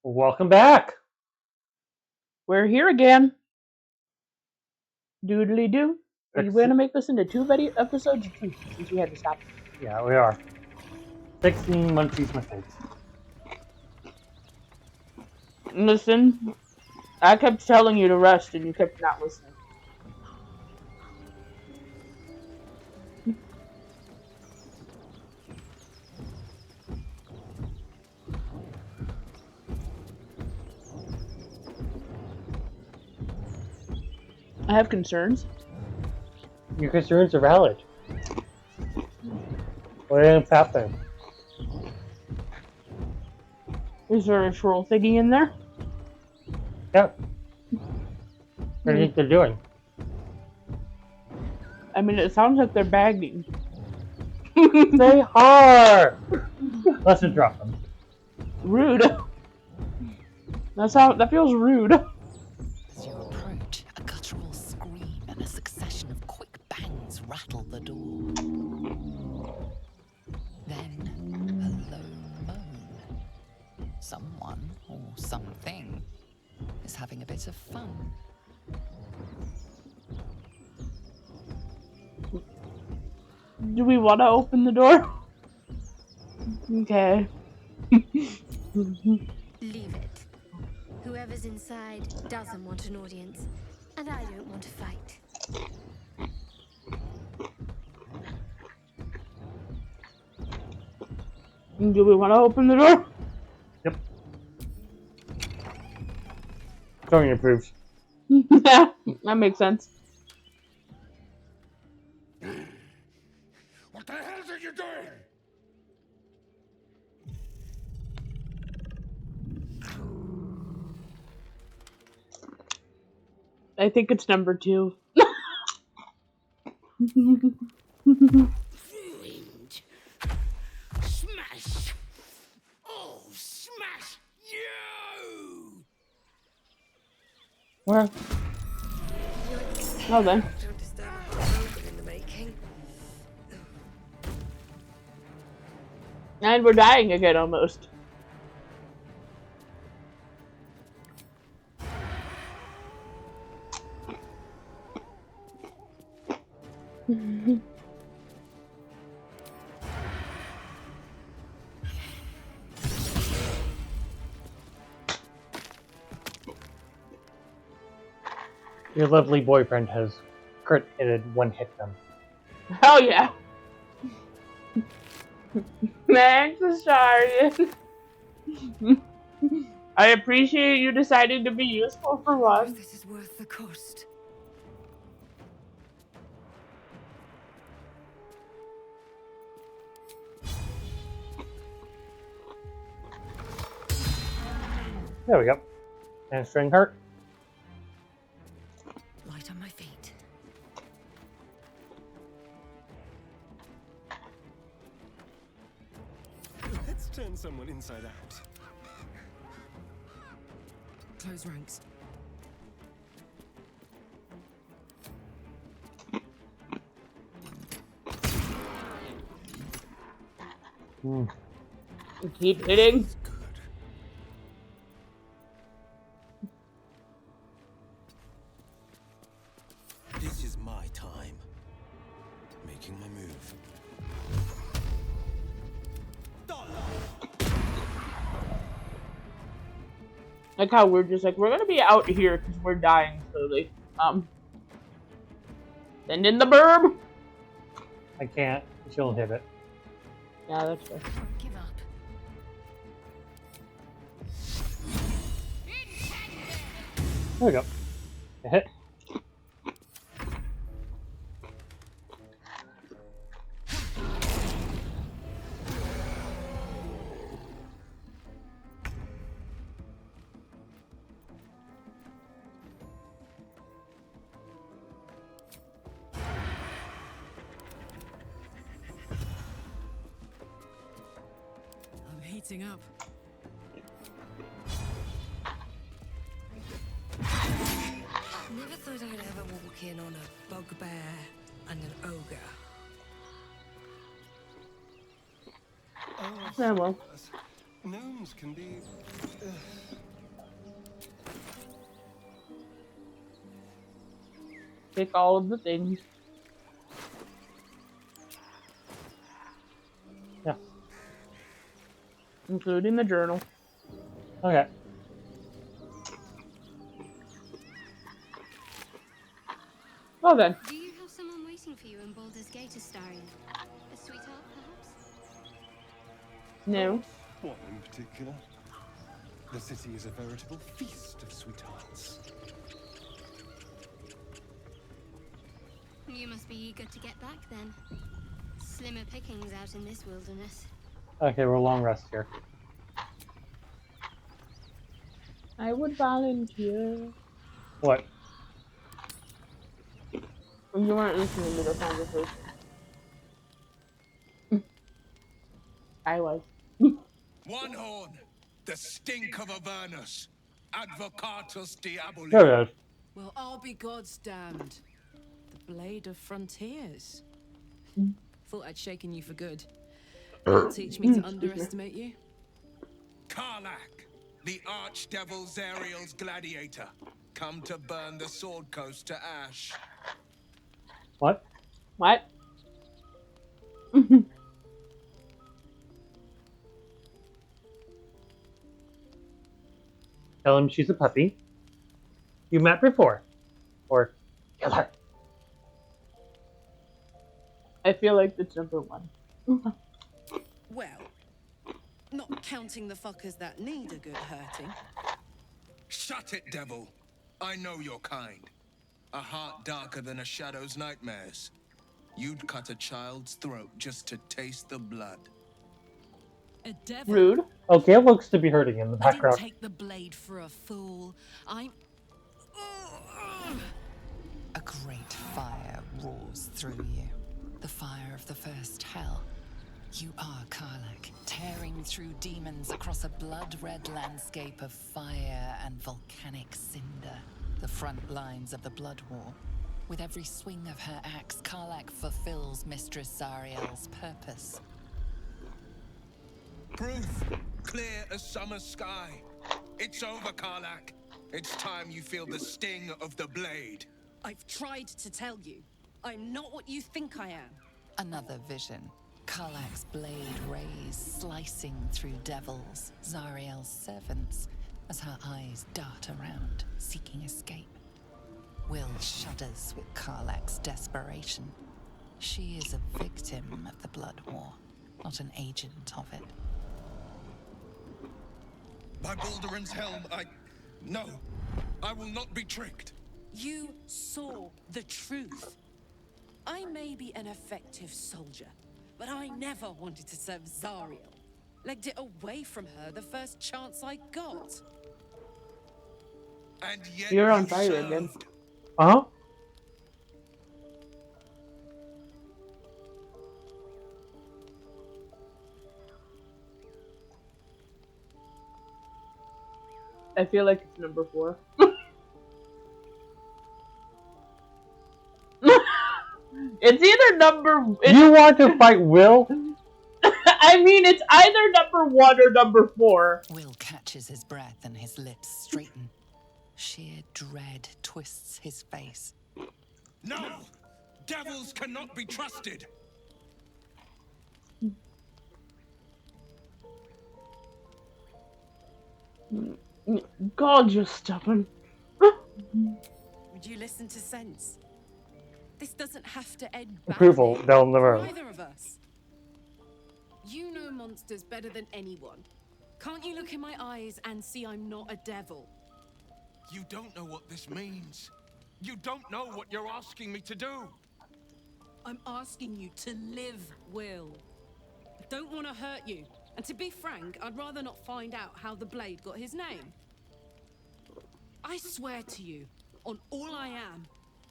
Welcome back. We're here again. Doodly doo. Are you going to make this into 2 video episodes or 3 since we had to stop? Yeah, we are. 16 Munchy's mistakes. Listen, I kept telling you to rest and you kept not listening. I have concerns. Your concerns are valid. What ends happening? Is there a troll thingy in there? Yep. What do you think they're doing? I mean, it sounds like they're bagging. They are! Let's just drop them. Rude. That feels rude. As you approach, a guttural scream and a succession of quick bangs rattle the door. Then, a low moan. Someone, or something, is having a bit of fun. Do we want to open the door? Okay. Leave it. Whoever's inside doesn't want an audience, and I don't want to fight. Do we want to open the door? Yep. Tony approves. Yeah, that makes sense. What the hell are you doing? I think it's number 2. Ruined. Smash. Oh, smash you! Well, Oh, then. Don't disturb a hot moment in the making. And we're dying again almost. your lovely boyfriend has crit-hitted one hit them. Hell yeah. Thanks for starting. I appreciate you deciding to be useful for once. This is worth the cost. There we go. And string hurt. Light on my feet. Let's turn someone inside out. Close ranks. Keep hitting. Good. This is my time. Making my move. Like how we're just like, we're gonna be out here because we're dying slowly. Send in the burb. I can't. She'll hit it. Yeah, that's fair. Don't give up. There we go. A hit. I'm heating up. Never thought I'd ever walk in on a bugbear and an ogre. Yeah, well. Gnomes can be... Pick all of the things. Yeah. Including the journal. Okay. Well then. Do you have someone waiting for you in Baldur's Gate, Astarion? A sweetheart, perhaps? No. One in particular. The city is a veritable feast of sweethearts. You must be eager to get back then. Slimmer pickings out in this wilderness. Okay, we're long rest here. I would volunteer. What? You weren't listening to the conversation. I was. One horn, the stink of Avernus, Advocatus Diaboli. There it is. Well, I'll be God's damned. The blade of frontiers. Thought I'd shaken you for good. That'll teach me to underestimate you. Karlach, the archdevil Zariel's gladiator, come to burn the Sword Coast to ash. What? What? Tell him she's a puppy. You met before. Or kill her. I feel like it's number one. Well, not counting the fuckers that need a good hurting. Shut it, devil. I know your kind. A heart darker than a shadow's nightmares. You'd cut a child's throat just to taste the blood. A devil. Rude. Okay, it looks to be hurting in the I didn't background. take the blade for a fool. I'm... A great fire roars through you. The fire of the first hell. You are Karlach, tearing through demons across a blood-red landscape of fire and volcanic cinder. The front lines of the Blood War. With every swing of her axe, Karlach fulfills Mistress Zariel's purpose. Proof, clear as summer sky. It's over, Karlach. It's time you feel the sting of the blade. I've tried to tell you. I'm not what you think I am. Another vision. Karlach's blade rays slicing through devils, Zariel's servants, as her eyes dart around, seeking escape. Will shudders with Karlach's desperation. She is a victim of the Blood War, not an agent of it. By Baldurin's helm, No, I will not be tricked. You saw the truth. I may be an effective soldier, but I never wanted to serve Zariel. Legged it away from her the first chance I got. And yet You're on you fire served. again. Uh-huh. I feel like it's number 4. It's either number... You want to fight Will? I mean, it's either number 1 or number 4. Will catches his breath and his lips straighten. Sheer dread twists his face. No! Devils cannot be trusted! God, you're stubborn. Would you listen to sense? This doesn't have to end badly Approval, they'll never. for either of us. You know monsters better than anyone. Can't you look in my eyes and see I'm not a devil? You don't know what this means. You don't know what you're asking me to do. I'm asking you to live, Will. I don't want to hurt you. And to be frank, I'd rather not find out how the blade got his name. I swear to you, on all I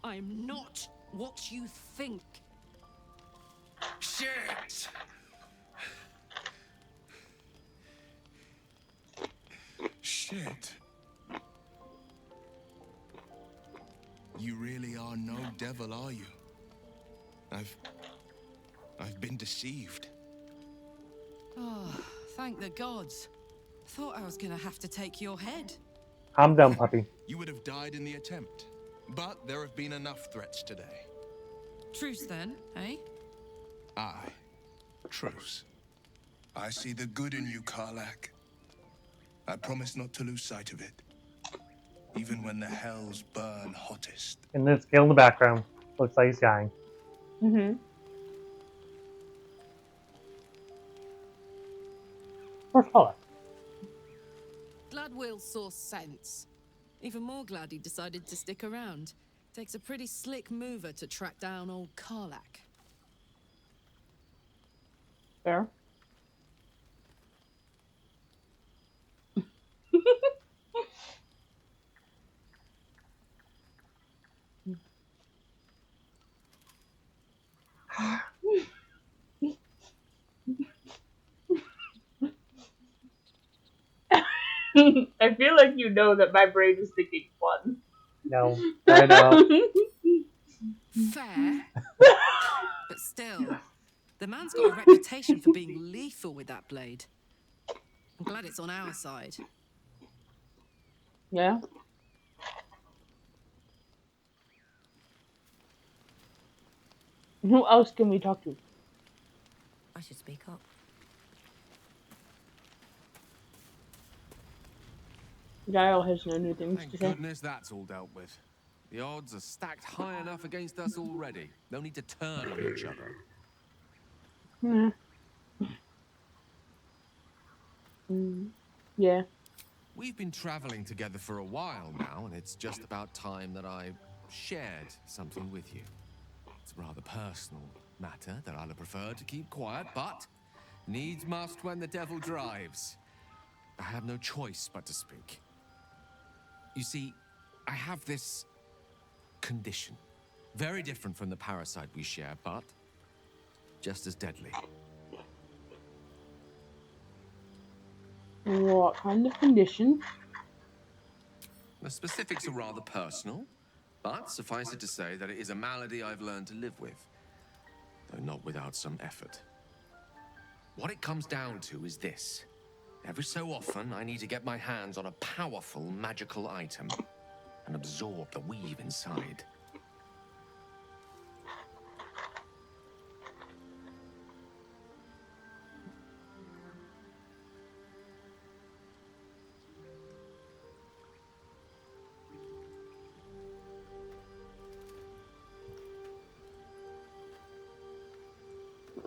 am not what you think. Shit! Shit. You really are no devil, are you? I've been deceived. Oh, thank the gods. Thought I was gonna have to take your head. Calm down, puppy. You would have died in the attempt. But there have been enough threats today. Truce then, eh? Aye. Truce. I see the good in you, Karlach. I promise not to lose sight of it. Even when the hells burn hottest. And this kill in the background. Looks like he's dying. Mm-hmm. Where's Paula? Glad Will saw sense. Even more glad he decided to stick around. Takes a pretty slick mover to track down old Karlach. Fair. I feel like you know that my brain is thinking fun. No, I know. Fair. But still, the man's got a reputation for being lethal with that blade. I'm glad it's on our side. Yeah. Who else can we talk to? I should speak up. Guile has no new things Thank to say. goodness that's all dealt with. The odds are stacked high enough against us already. No need to turn on each other. Yeah. Yeah. We've been traveling together for a while now, and it's just about time that I shared something with you. It's a rather personal matter that I'd have preferred to keep quiet, but needs must when the devil drives. I have no choice but to speak. You see, I have this condition. Very different from the parasite we share, but just as deadly. What kind of condition? The specifics are rather personal, but suffice it to say that it is a malady I've learned to live with, though not without some effort. What it comes down to is this. Every so often, I need to get my hands on a powerful magical item and absorb the weave inside.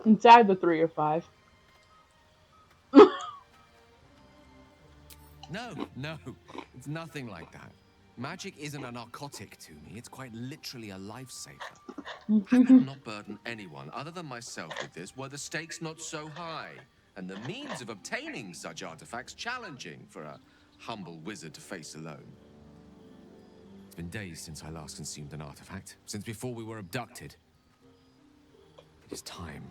Inside the 3 or 5. No, it's nothing like that. Magic isn't a narcotic to me, it's quite literally a lifesaver. I would not burden anyone other than myself with this were the stakes not so high, and the means of obtaining such artifacts challenging for a humble wizard to face alone. It's been days since I last consumed an artifact, since before we were abducted. It is time.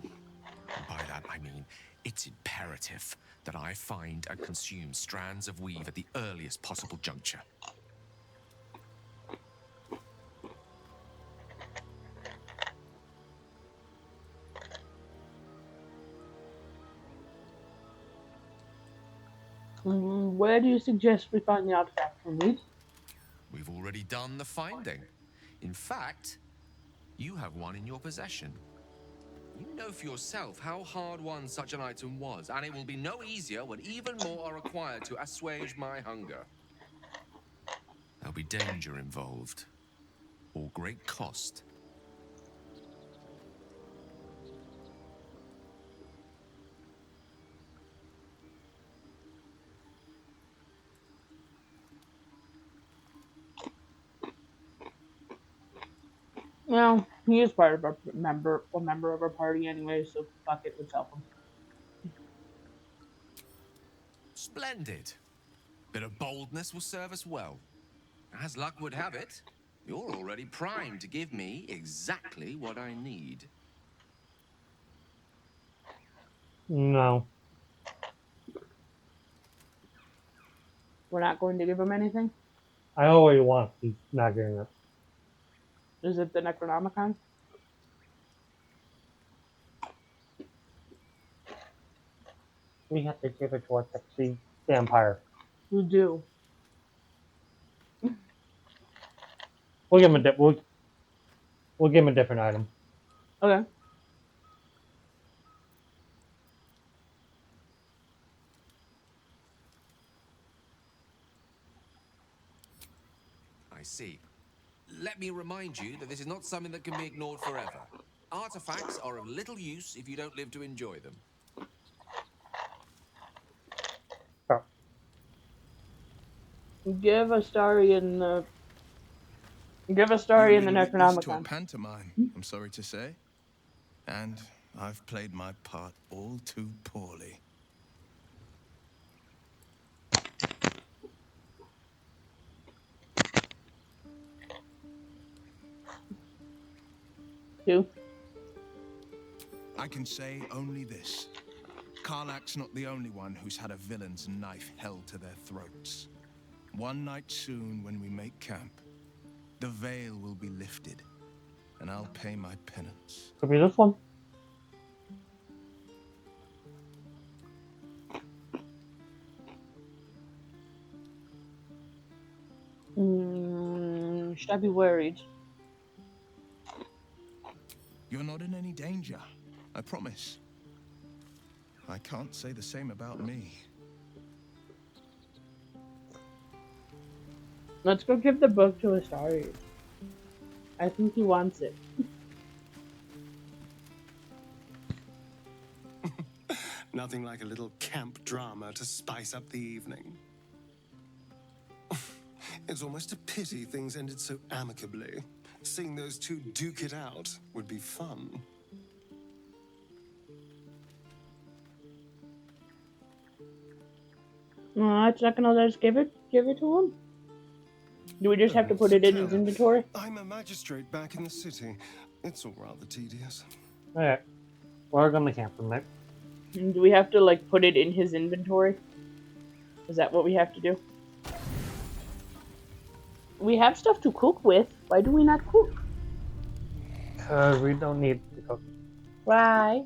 And by that I mean, it's imperative that I find and consume strands of weave at the earliest possible juncture. Where do you suggest we find the artifact from these? We've already done the finding. In fact, you have one in your possession. You know for yourself how hard won such an item was, and it will be no easier when even more are required to assuage my hunger. There'll be danger involved, or great cost. Well, he is part of our member of our party anyway, so fuck it, let's help him. Splendid. Bit of boldness will serve us well. As luck would have it, you're already primed to give me exactly what I need. No. We're not going to give him anything? I already want. He's not getting it. Is it the Necronomicon? We have to give it to our sexy vampire. You do. We'll give him we'll give him a different item. Okay. I see. Let me remind you that this is not something that can be ignored forever. Artifacts are of little use if you don't live to enjoy them. Oh, Give a story in the You allude weakness to a Necronomicon. pantomime, I'm sorry to say. And I've played my part all too poorly. Two. I can say only this. Karlach's not the only one who's had a villain's knife held to their throats. One night soon, when we make camp, the veil will be lifted, and I'll pay my penance. could be this one. Should I be worried? You're not in any danger, I promise. I can't say the same about me. Let's go give the book to Astari. I think he wants it. Nothing like a little camp drama to spice up the evening. It's almost a pity things ended so amicably. Seeing those two duke it out would be fun. It's not gonna let us give it to him. Do we just have to put it in his inventory? I'm a magistrate back in the city. It's all rather tedious. Alright. We're gonna camp from there. And do we have to like put it in his inventory? Is that what we have to do? We have stuff to cook with. Why do we not cook? Because we don't need to cook. Why?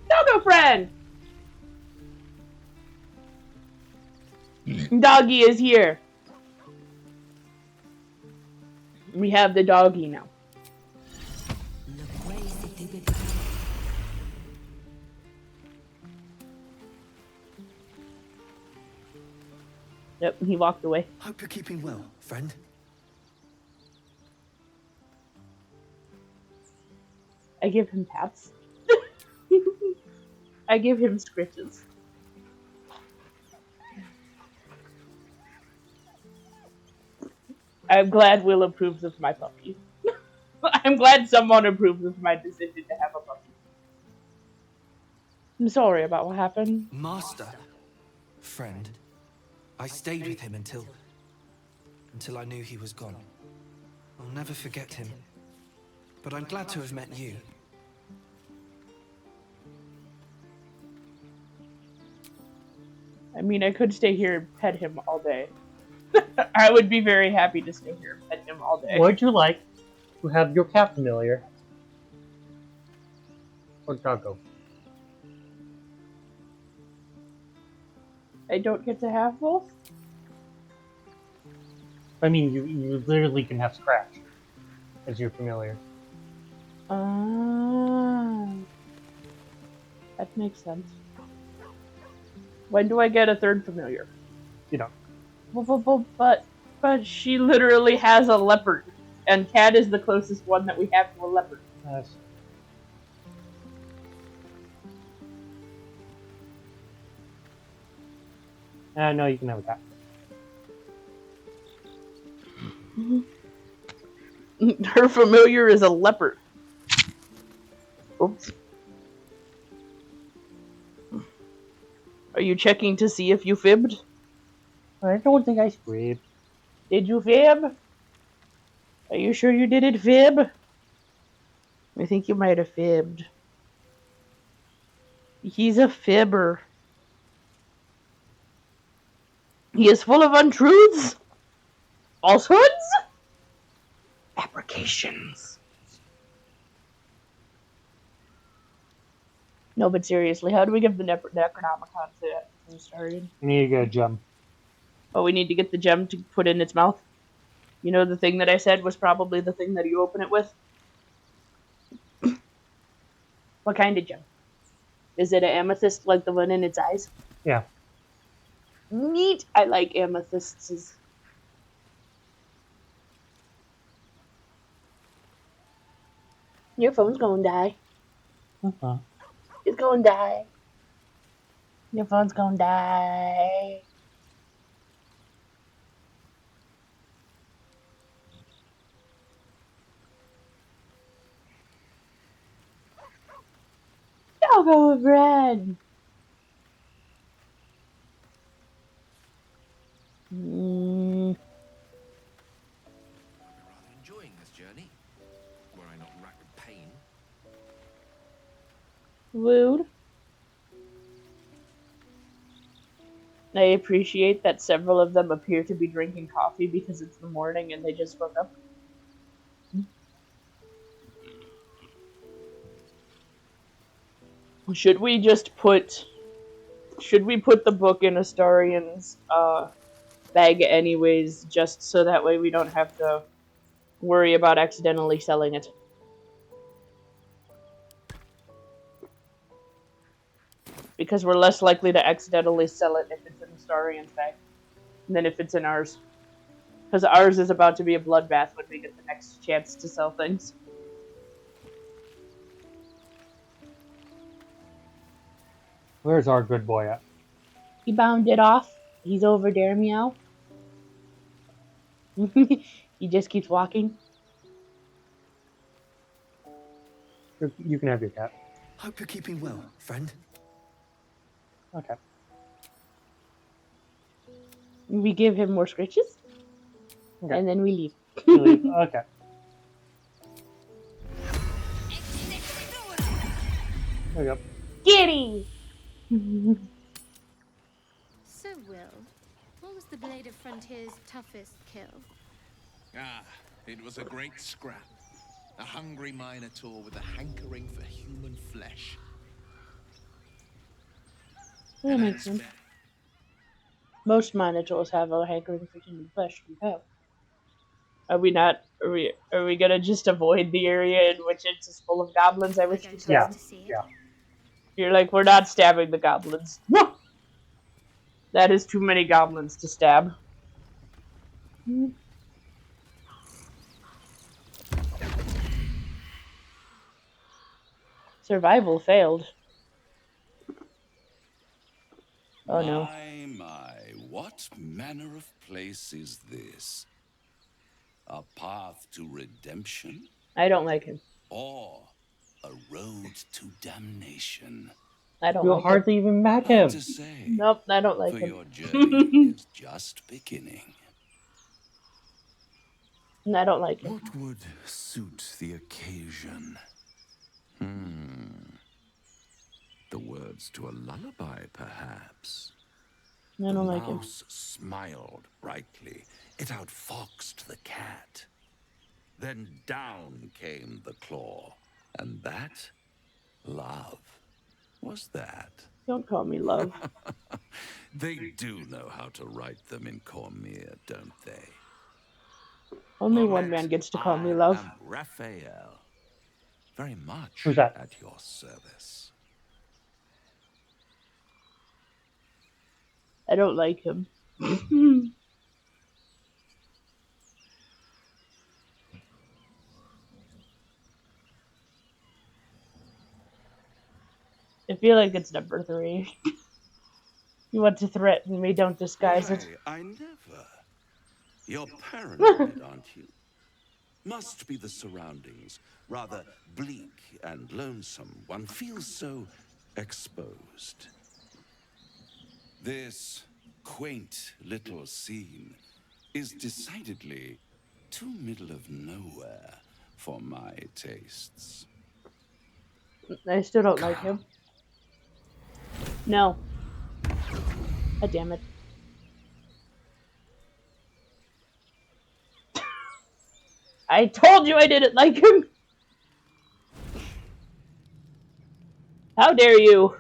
Doggo friend! Doggy is here. We have the doggy now. Yep, he walked away. Hope you're keeping well, friend. I give him pats. I give him scritches. I'm glad Will approves of my puppy. I'm glad someone approves of my decision to have a puppy. I'm sorry about what happened. Master. Friend. I stayed with him until I knew he was gone. I'll never forget him. But I'm glad to have met you. I mean, I could stay here and pet him all day. I would be very happy to stay here and pet him all day. Would you like to have your cat familiar? Or doggo? I don't get to have both? I mean, you literally can have Scratch as your familiar. That makes sense. When do I get a third familiar? You don't. But she literally has a leopard, and Cat is the closest one that we have to a leopard. Yes. No, you can have a cat. Her familiar is a leopard. Oops. Are you checking to see if you fibbed? I don't think I fibbed. Did you fib? Are you sure you didn't fib? I think you might have fibbed. He's a fibber. He is full of untruths, falsehoods, fabrications. No, but seriously, how do we give the Necronomicon to Astarion? You need to get a gem. Oh, we need to get the gem to put in its mouth? You know the thing that I said was probably the thing that you open it with? What kind of gem? Is it an amethyst like the one in its eyes? Yeah. Neat! I like amethysts. Your phone's gonna die. Uh-huh. It's gonna die. Your phone's gonna die. I'll go with red. I'm rather enjoying this journey. Were I not racked with pain. Rude. I appreciate that several of them appear to be drinking coffee because it's the morning and they just woke up. Should we put the book in Astarion's bag anyways, just so that way we don't have to worry about accidentally selling it? Because we're less likely to accidentally sell it if it's in Astarion's bag than if it's in ours. Because ours is about to be a bloodbath when we get the next chance to sell things. Where's our good boy at? He bounded off. He's over there, meow. He just keeps walking. You can have your cat. Hope you're keeping well, friend. Okay. We give him more scratches, Okay. and then we leave. Okay. There we go. Giddy! So, Will, what was the Blade of Frontier's toughest kill? Ah, it was a great scrap. A hungry minotaur with a hankering for human flesh. That makes sense. Most minotaurs have a hankering for human flesh. Are we not? Are we gonna just avoid the area in which it's just full of goblins? I wish to stab. Yeah. You're like, we're not stabbing the goblins. That is too many goblins to stab. Survival failed. Oh no. My, what manner of place is this? A path to redemption? I don't like him. Or a road to damnation? I don't You like hardly even met him. To say, Nope, I don't like for him. your journey is just beginning. I don't like him. What would suit the occasion? The words to a lullaby, perhaps. I don't like The him. mouse smiled brightly. It outfoxed the cat. Then down came the claw. And that? Love. Was that? Don't call me love. They do know how to write them in Cormier, don't they? Only one man gets to call me love. I am Raphael. Very much Who's that? at your service. I don't like him. I feel like it's number 3. You want to threaten me, don't disguise it. I never. You're paranoid, aren't you? Must be the surroundings. Rather bleak and lonesome. One feels so exposed. This quaint little scene is decidedly too middle of nowhere for my tastes. I still don't like him. No. God damn it. I told you I didn't like him! How dare you?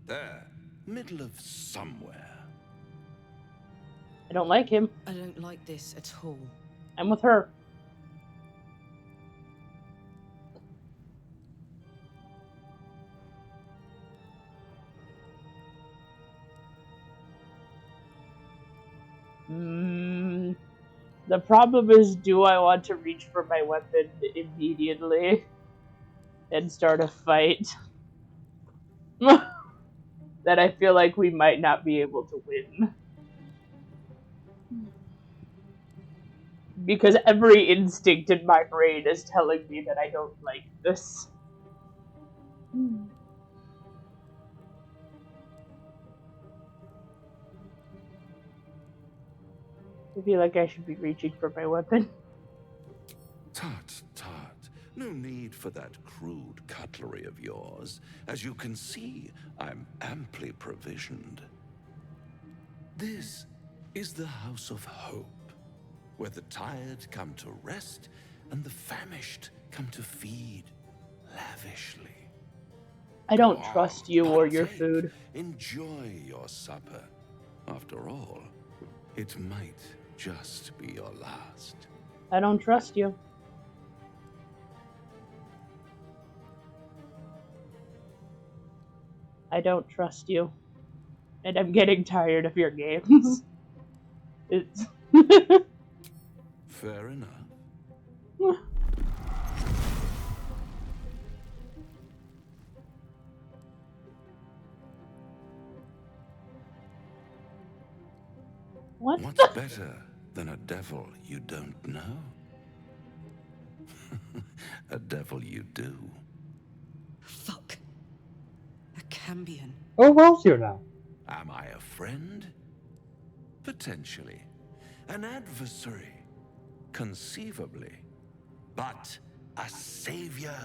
There, middle of somewhere. I don't like him. I don't like this at all. I'm with her. The problem is, do I want to reach for my weapon immediately and start a fight? That I feel like we might not be able to win. Because every instinct in my brain is telling me that I don't like this. I feel like I should be reaching for my weapon. Tut, tut. No need for that crude cutlery of yours. As you can see, I'm amply provisioned. This is the House of Hope, where the tired come to rest and the famished come to feed lavishly. I don't trust you or your food. Enjoy your supper. After all, it might just be your last. I don't trust you. I don't trust you. And I'm getting tired of your games. It's fair enough. What? What's better than a devil you don't know? A devil you do. Fuck. A Cambion. Oh, well, you now. Am I a friend? Potentially. An adversary? Conceivably. But a savior?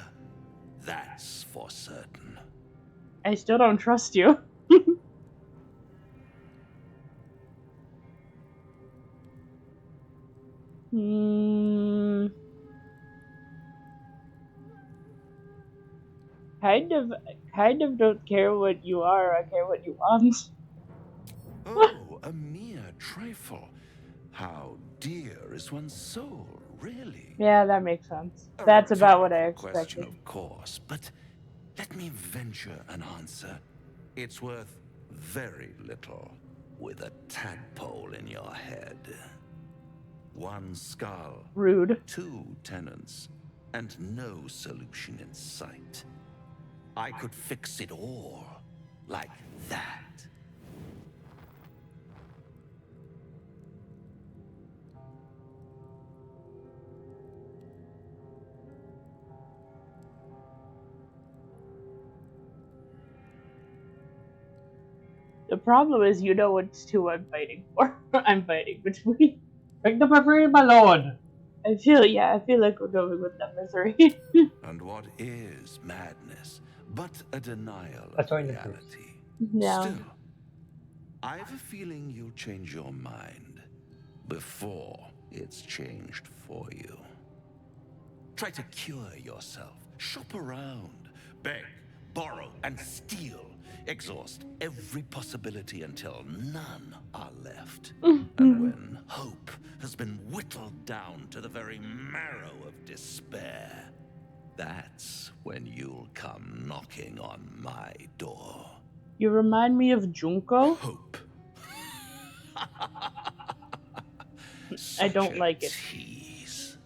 That's for certain. I still don't trust you. Kind of don't care what you are, I care what you want. Oh, a mere trifle. How dear is one's soul, really? Yeah, that makes sense. That's about what I expected. Question, of course, but let me venture an answer. It's worth very little with a tadpole in your head. One skull. Rude. 2 tenants, and no solution in sight. I could fix it all like that. The problem is, you know what's who I'm fighting for. I'm fighting between. Pick the misery, my lord. I feel like we're going with that misery. And what is madness but a denial That's of right, reality? Yeah. Still, I have a feeling you'll change your mind before it's changed for you. Try to cure yourself. Shop around. Beg, borrow, and steal. Exhaust every possibility until none are left. And when hope has been whittled down to the very marrow of despair, that's when you'll come knocking on my door. You remind me of Junko. Hope. I don't like it. Tease.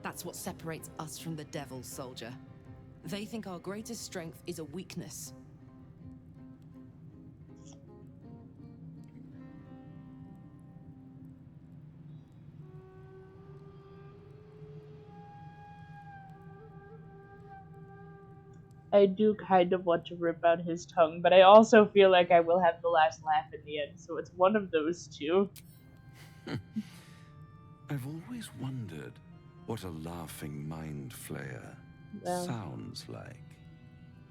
That's what separates us from the devil, soldier. They think our greatest strength is a weakness. I do kind of want to rip out his tongue, but I also feel like I will have the last laugh in the end, so it's one of those two. I've always wondered what a laughing mind flayer sounds like.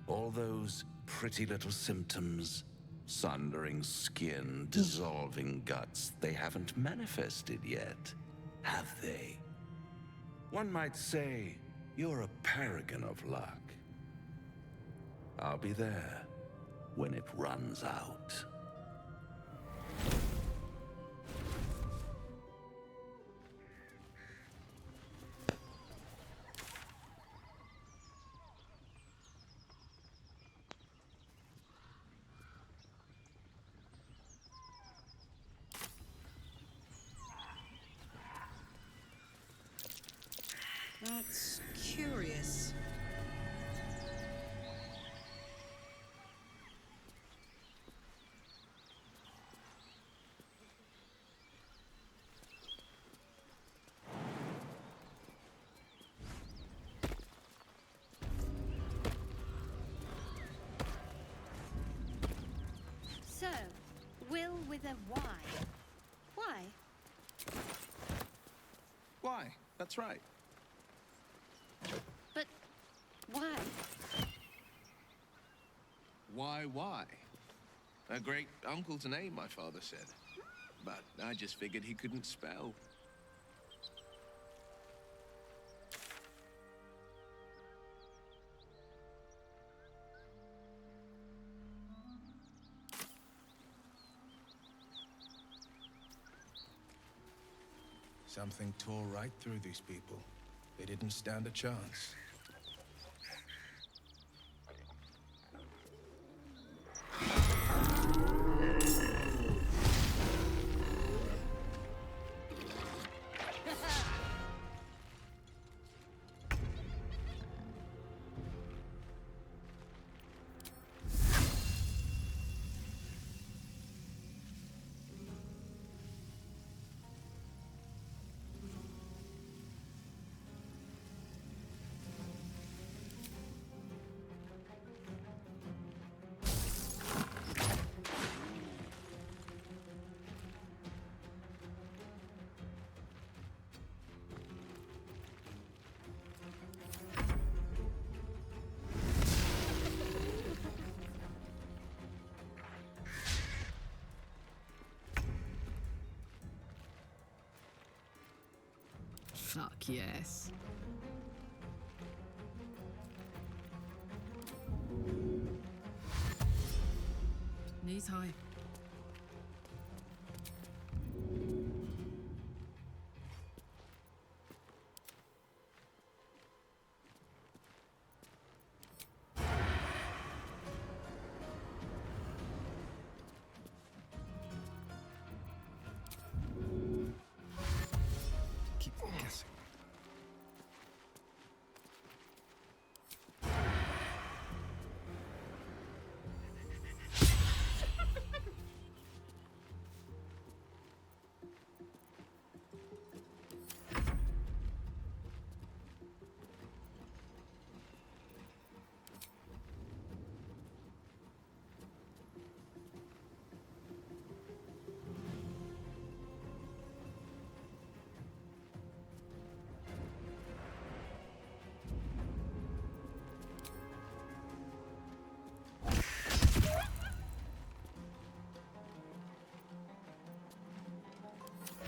All those pretty little symptoms, sundering skin, dissolving guts, they haven't manifested yet, have they? One might say you're a paragon of luck. I'll be there when it runs out. That's curious. So, Will with a Y. Why? Why? That's right. But why? Why? A great uncle's name, my father said. But I just figured he couldn't spell. Something tore right through these people. They didn't stand a chance. Fuck yes. Knees high. Keep guessing.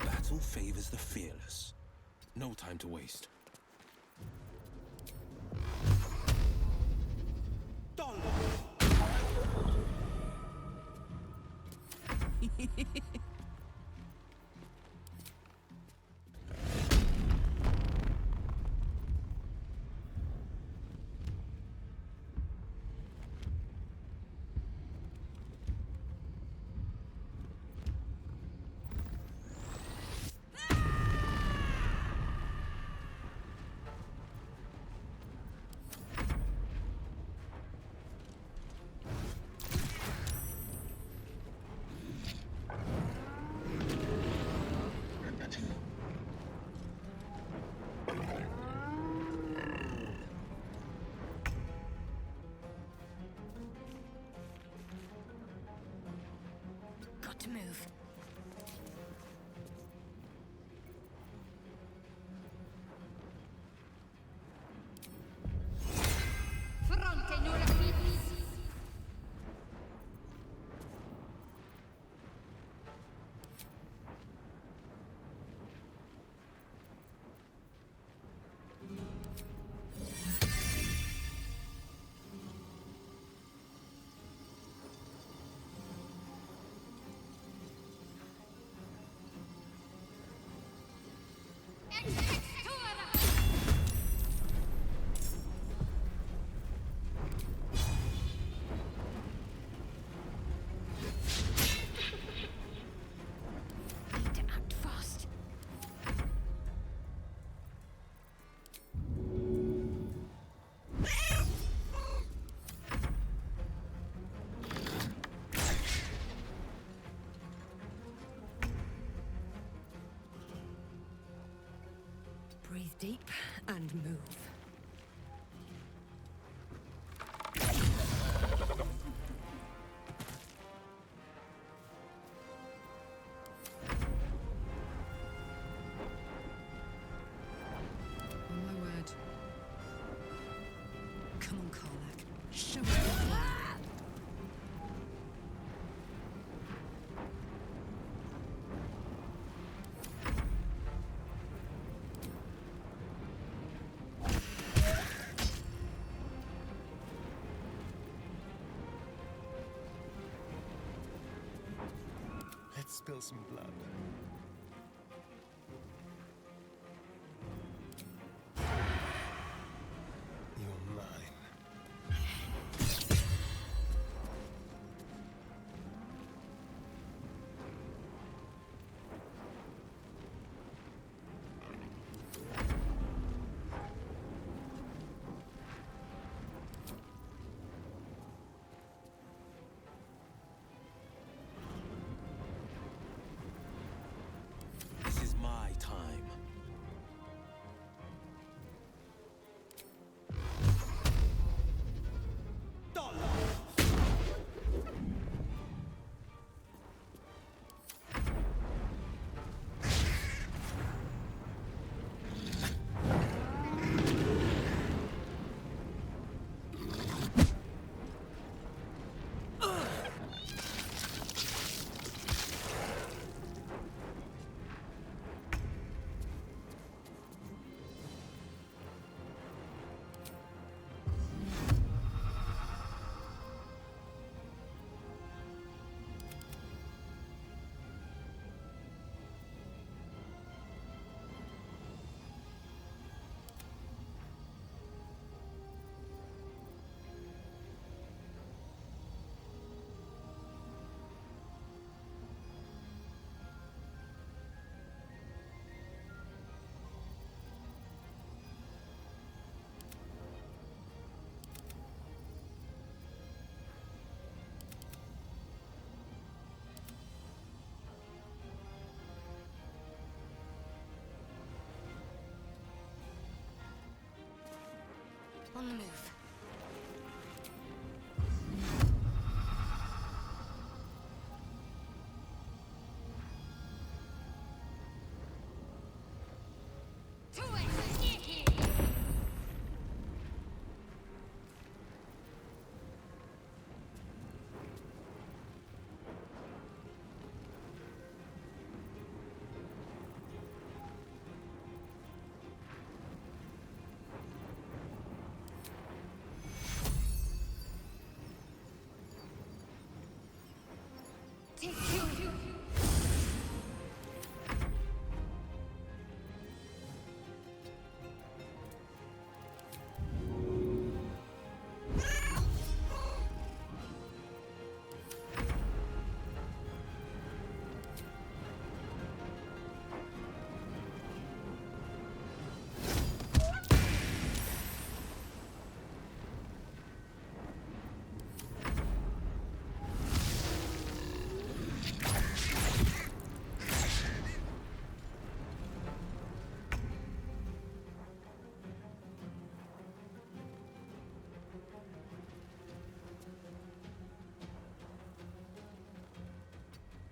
Battle favors the fearless. No time to waste. Got to move. Fronte non deep and move. On my word. Come on, Karlach. Show us your plan. Let's spill some blood. You're mine. This is my time. On the move.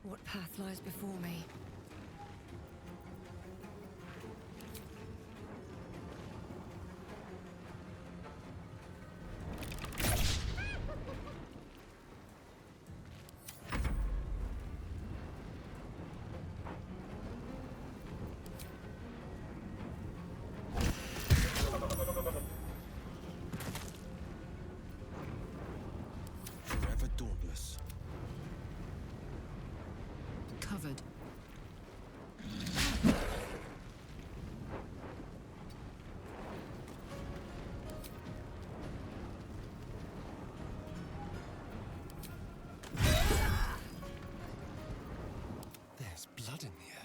What path lies before me? Forever dauntless. Covered. There's blood in the air.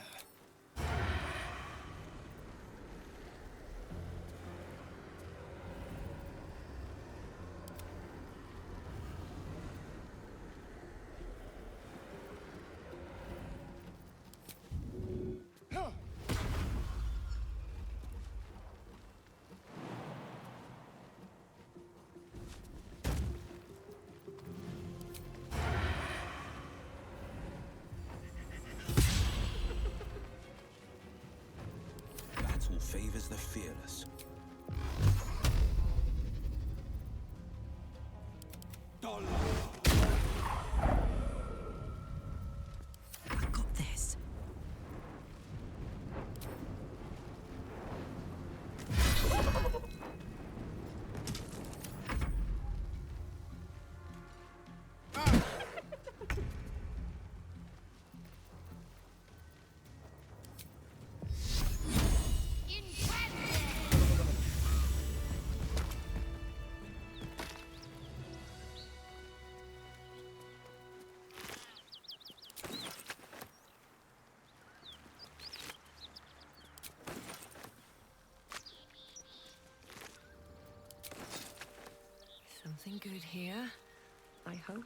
brave as the fearless. I've got this. Something good here, I hope.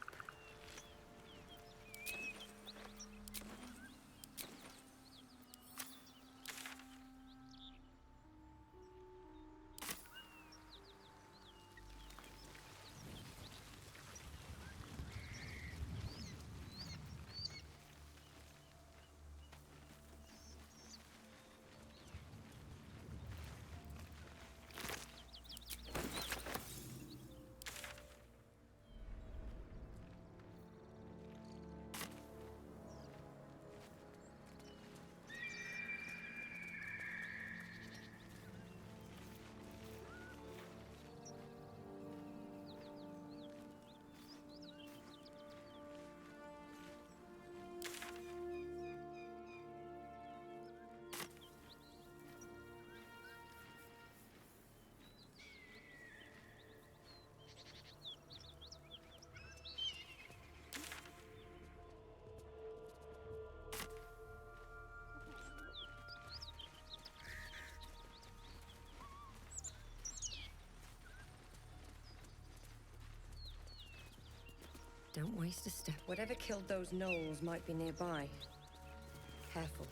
Don't waste a step. Whatever killed those gnolls might be nearby. Careful.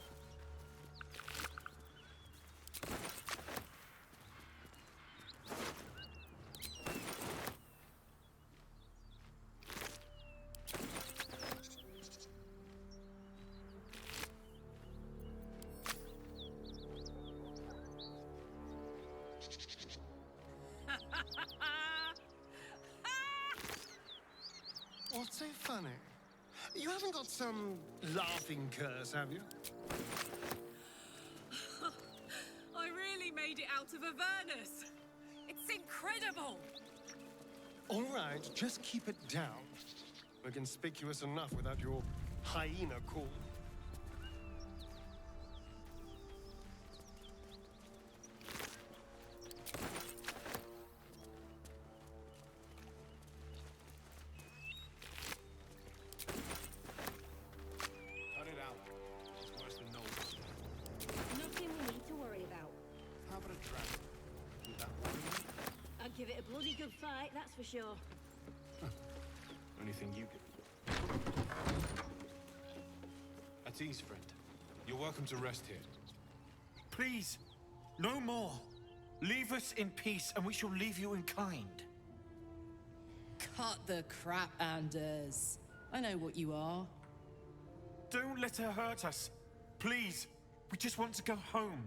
What's so funny? You haven't got some laughing curse, have you? I really made it out of Avernus. It's incredible. All right, just keep it down. We're conspicuous enough without your hyena call. Nothing we need to worry about. How about a dragon? Would that worry you? I'd give it a bloody good fight, that's for sure. Only thing you could. At ease, friend. You're welcome to rest here. Please, no more. Leave us in peace, and we shall leave you in kind. Cut the crap, Anders. I know what you are. Don't let her hurt us. Please, we just want to go home.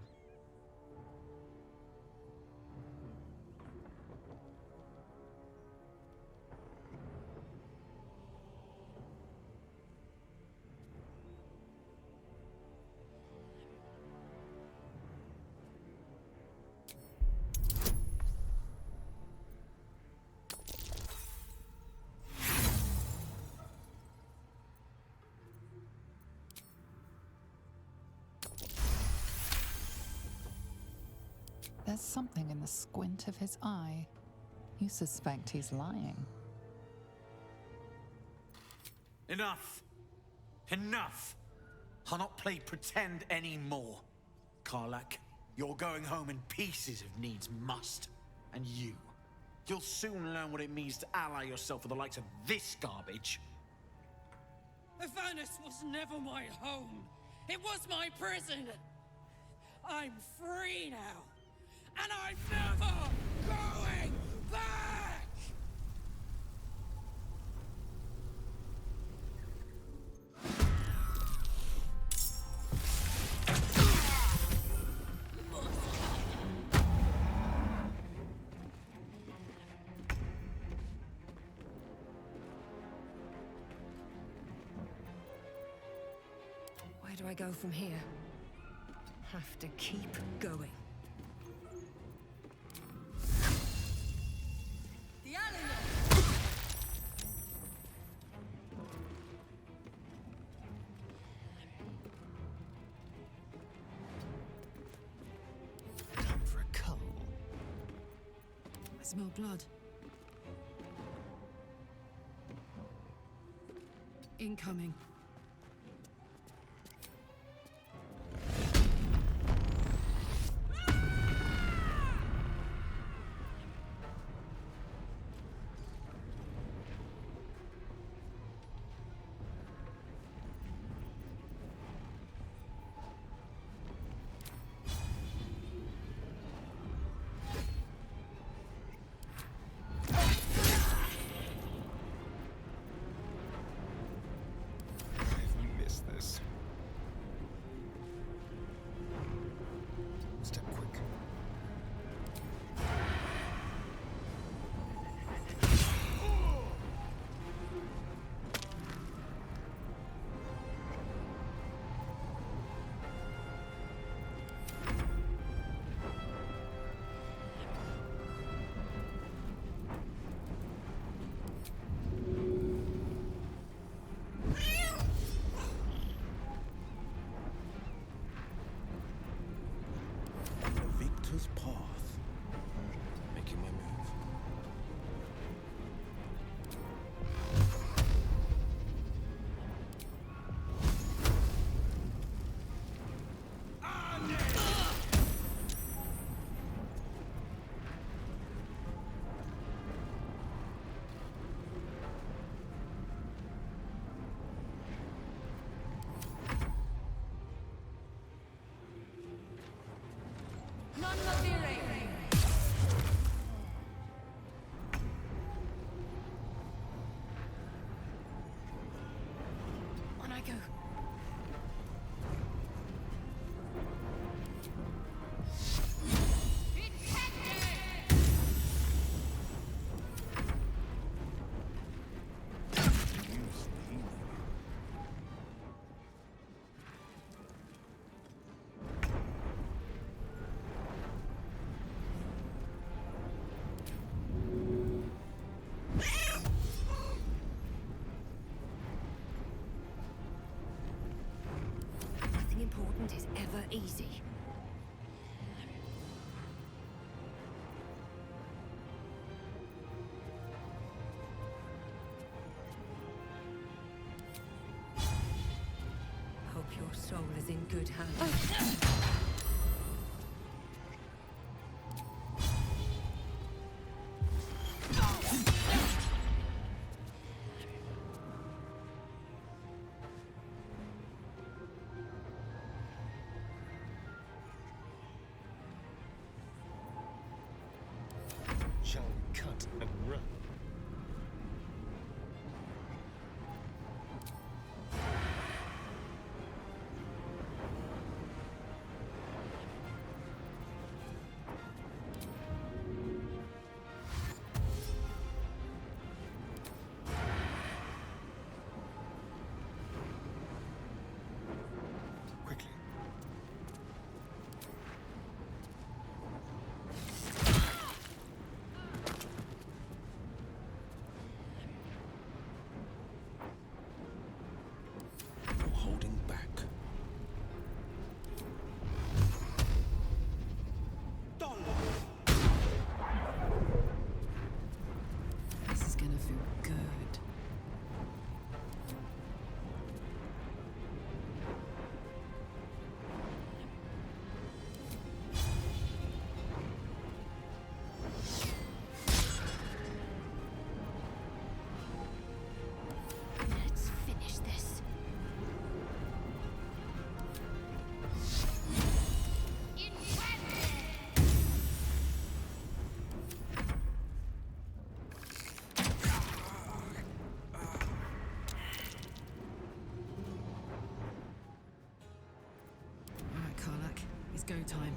There's something in the squint of his eye. You suspect he's lying. Enough! Enough! I'll not play pretend anymore. Karlach, you're going home in pieces if needs must. And you'll soon learn what it means to ally yourself with the likes of this garbage. Avernus was never my home. It was my prison. I'm free now. And I'm never going back! do I go from here? Have to keep going. Time for a cull. I smell blood. Incoming. Step quick. The victor's path. Making my move. On I go. Nothing important is ever easy. Hope your soul is in good hands. Shall we cut and run? Quickly. No holding back. This is gonna feel good. Let's finish this. Alright, Karlach. It's go time.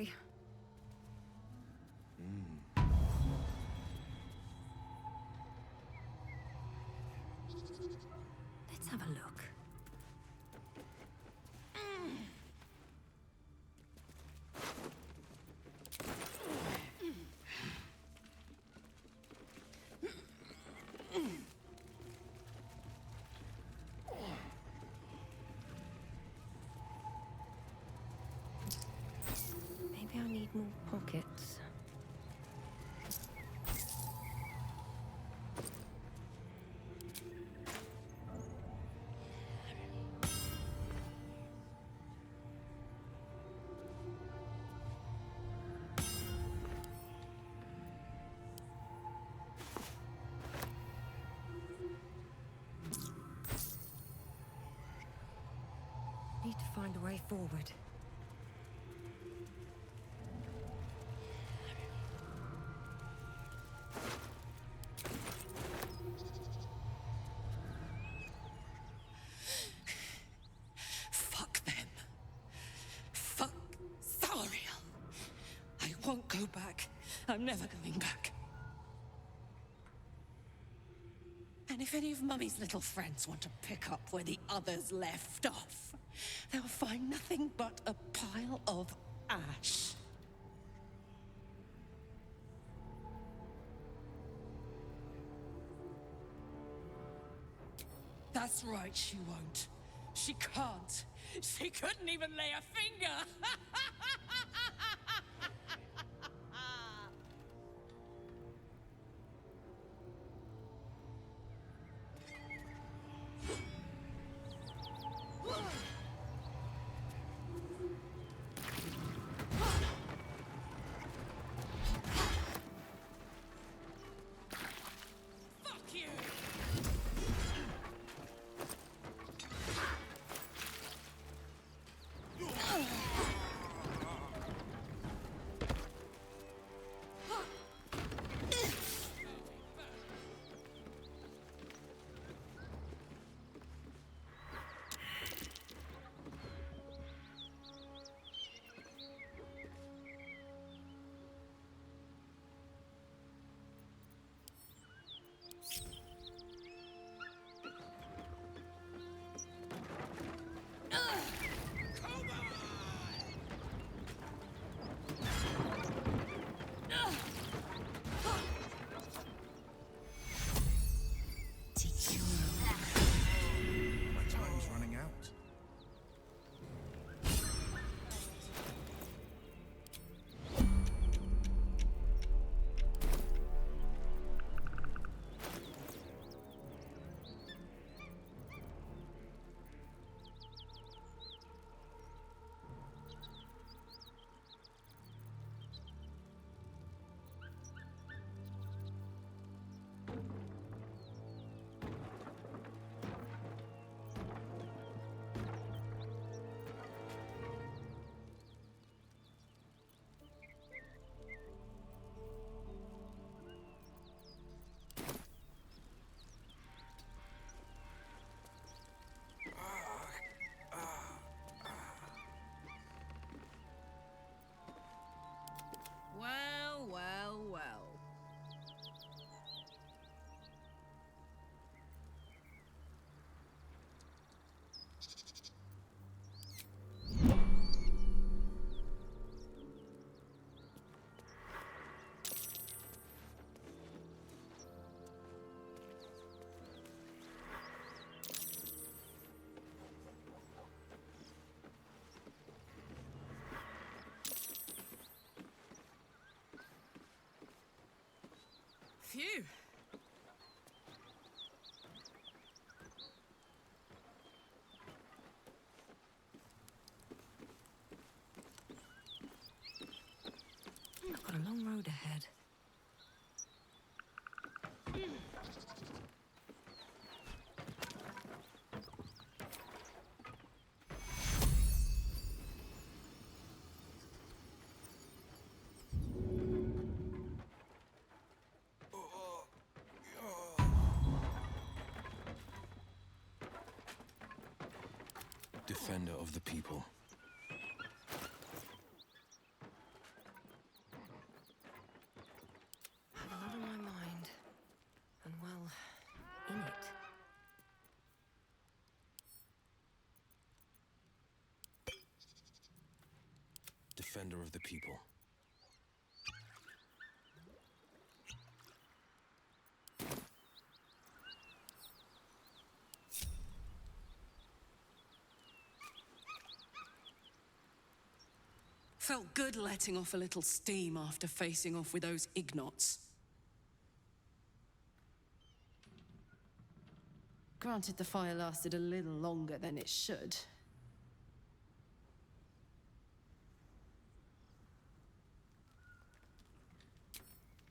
Okay. Let's have a look. Maybe I need more pockets. Need to find a way forward. Fuck them. Fuck Thariel. I won't go back. I'm never going back. And if any of Mummy's little friends want to pick up where the others left off, they'll find nothing but a pile of ash. That's right, she won't. She can't. She couldn't even lay a finger. Fuck you! My time's running out. Well, well, well. Phew. I've got a long road ahead. Defender of the people. defender of the people. Felt good letting off a little steam after facing off with those ignots. Granted, the fire lasted a little longer than it should.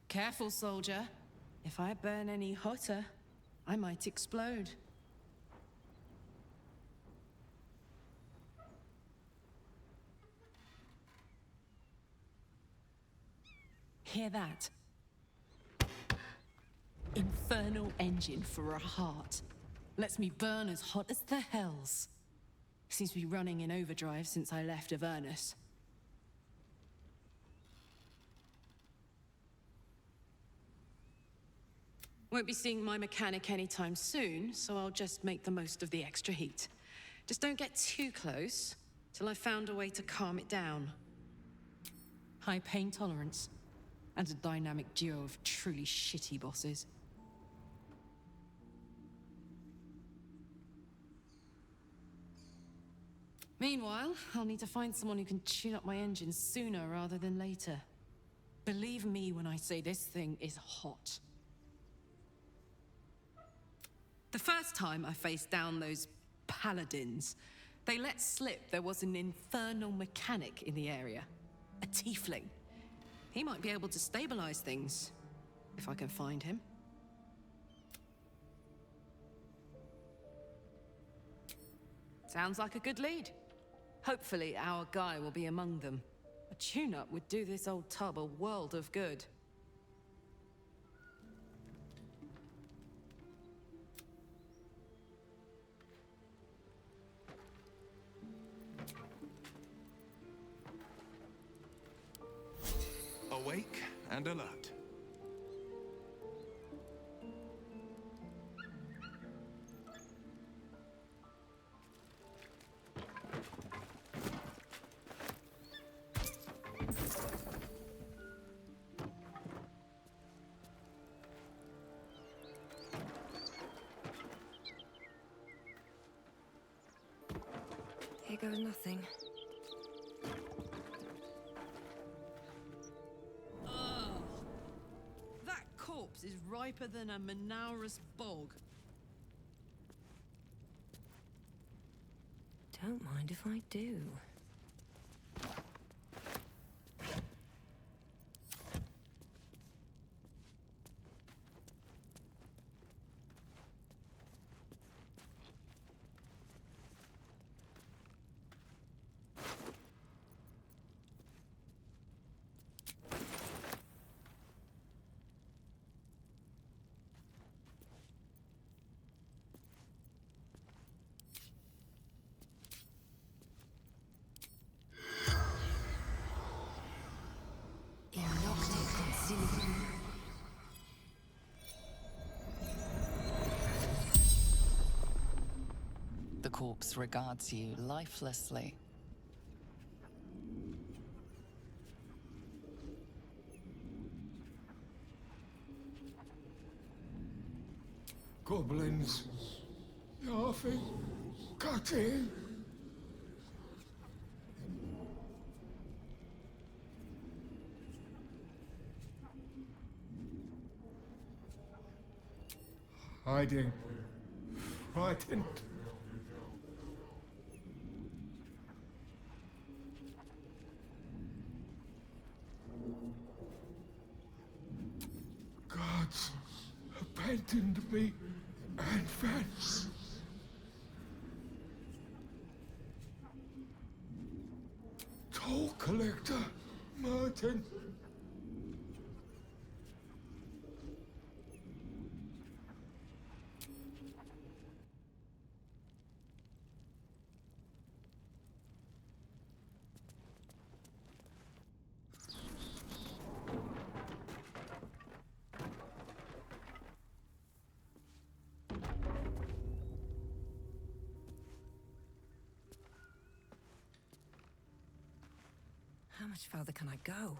Careful, soldier. If I burn any hotter, I might explode. Hear that? Infernal engine for a heart. Lets me burn as hot as the hells. Seems to be running in overdrive since I left Avernus. Won't be seeing my mechanic anytime soon, so I'll just make the most of the extra heat. Just don't get too close, till I've found a way to calm it down. High pain tolerance, and a dynamic duo of truly shitty bosses. Meanwhile, I'll need to find someone who can tune up my engine sooner rather than later. Believe me when I say this thing is hot. The first time I faced down those paladins, they let slip there was an infernal mechanic in the area. A tiefling. He might be able to stabilize things, if I can find him. Sounds like a good lead. Hopefully our guy will be among them. A tune-up would do this old tub a world of good. Awake and alert. Here goes nothing. That corpse is riper than a Manaurus bog. Don't mind if I do. The corpse regards you lifelessly. Goblins. Laughing. Cutting. Hiding. Frightened. Gods abandoned me and Vance. Toll collector, Martin. How much further can I go?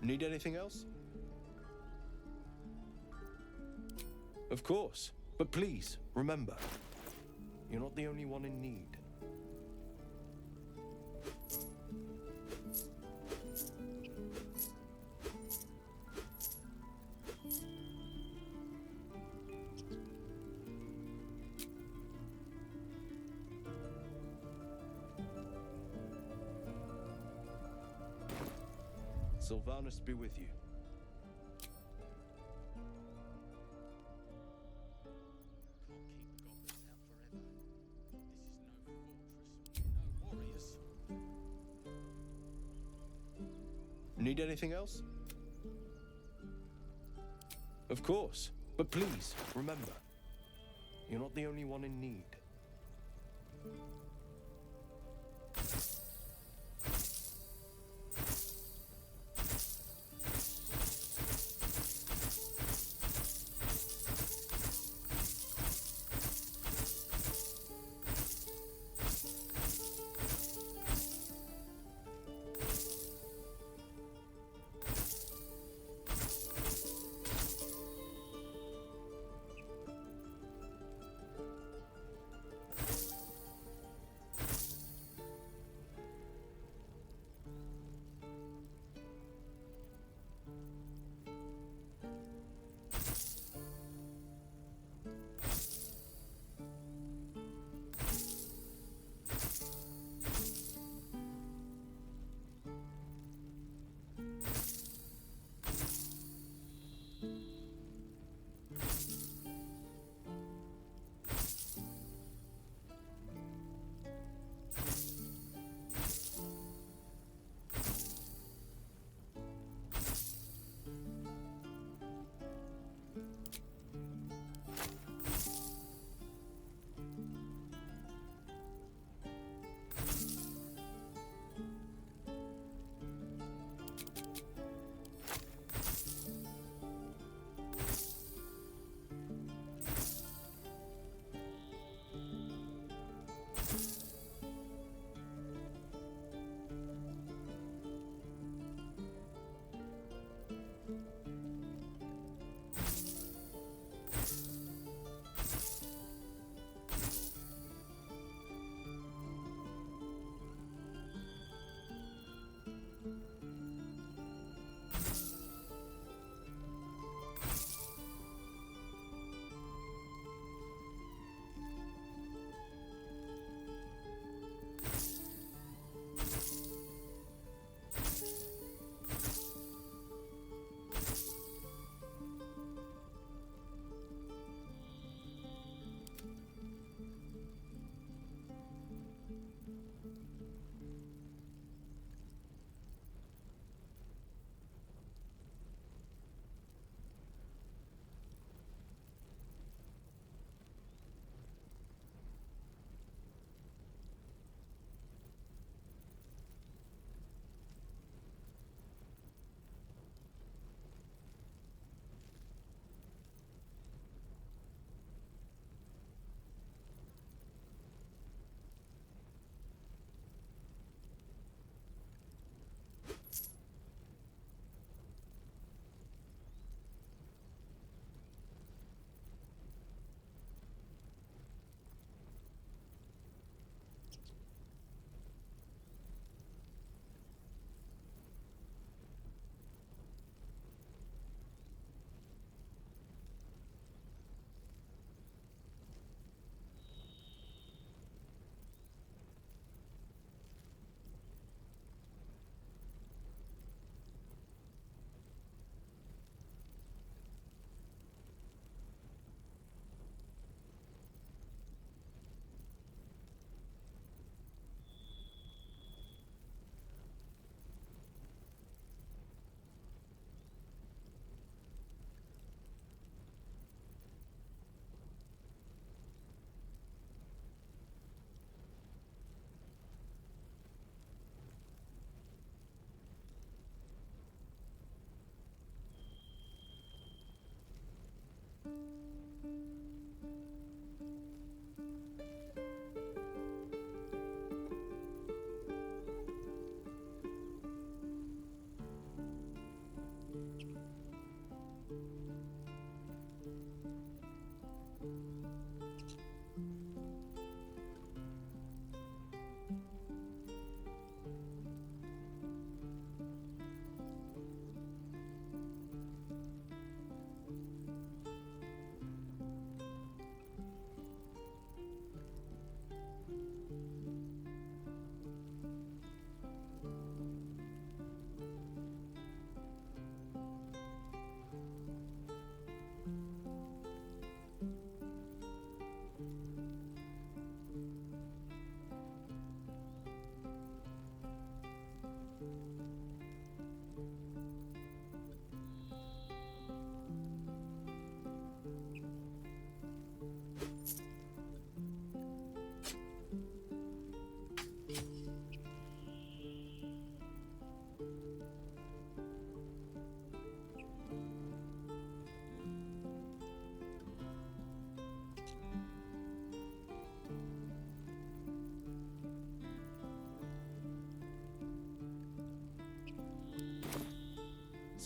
Need anything else? Of course. But please, remember, you're not the only one in need. Sylvanus be with you. Need anything else? Of course. But please, remember, you're not the only one in need.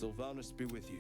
Sylvanus be with you.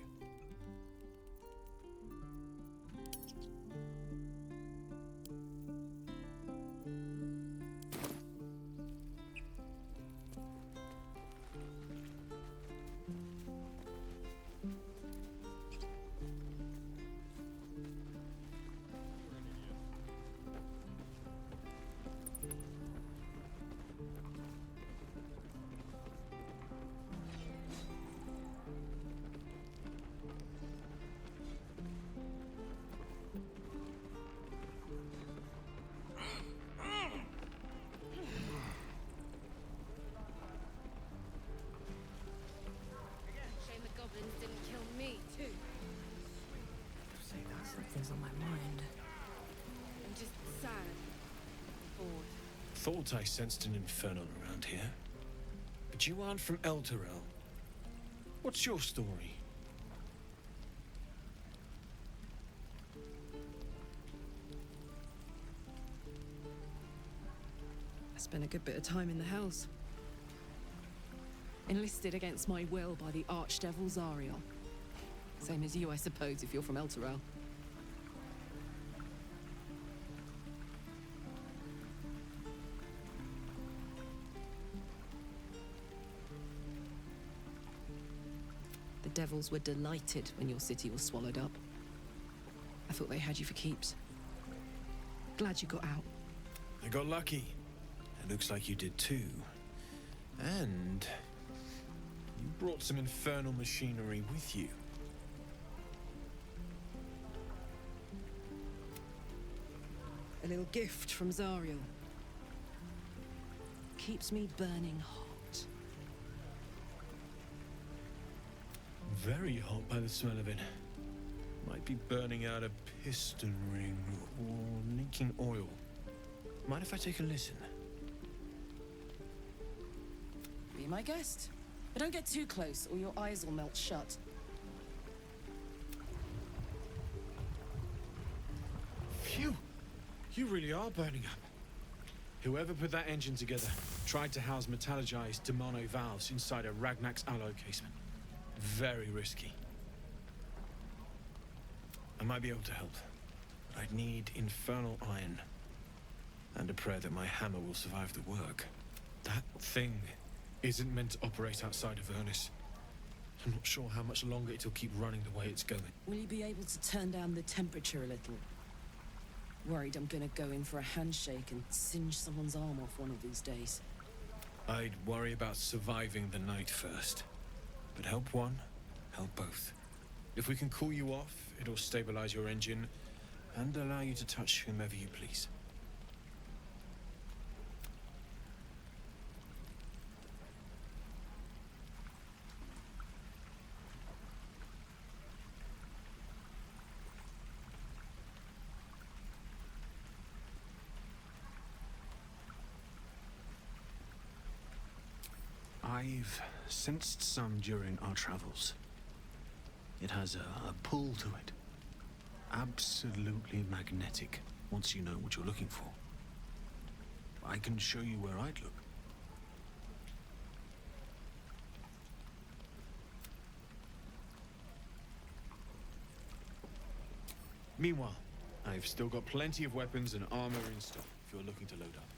Shame the goblins didn't kill me, too. Say that, something's on my mind. I'm just sad. Bored. Thought I sensed an infernal around here. But you aren't from Elturel. What's your story? I spent a good bit of time in the Hells. Enlisted against my will by the Archdevil Zariel. Same as you, I suppose, if you're from Elturel. The devils were delighted when your city was swallowed up. I thought they had you for keeps. Glad you got out. I got lucky. It looks like you did too. And you brought some infernal machinery with you. A little gift from Zariel. Keeps me burning hot. Very hot by the smell of it. Might be burning out a piston ring or leaking oil. Mind if I take a listen? Be my guest. But don't get too close or your eyes will melt shut. Phew! You really are burning up. Whoever put that engine together tried to house metallurgized Demano valves inside a Ragnak's alloy casement. Very risky. I might be able to help. I'd need infernal iron. And a prayer that my hammer will survive the work. That thing isn't meant to operate outside of Vernus. I'm not sure how much longer it'll keep running the way it's going. Will you be able to turn down the temperature a little? Worried I'm gonna go in for a handshake and singe someone's arm off one of these days. I'd worry about surviving the night first. But help one, help both. If we can cool you off, it'll stabilize your engine and allow you to touch whomever you please. I've sensed some during our travels. It has a pull to it. Absolutely magnetic, once you know what you're looking for. I can show you where I'd look. Meanwhile, I've still got plenty of weapons and armor in stock if you're looking to load up.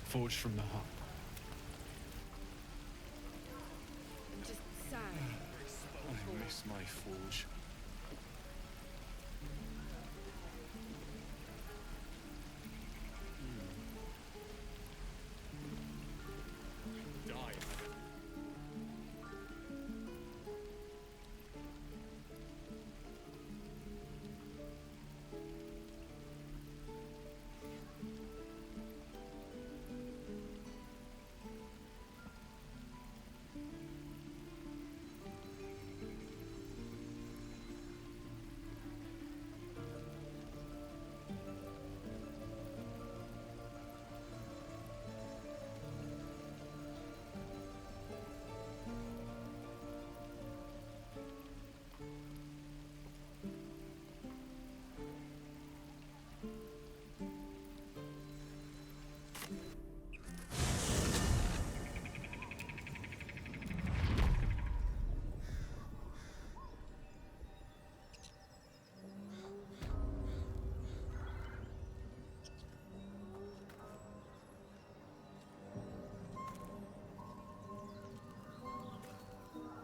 forged from the heart.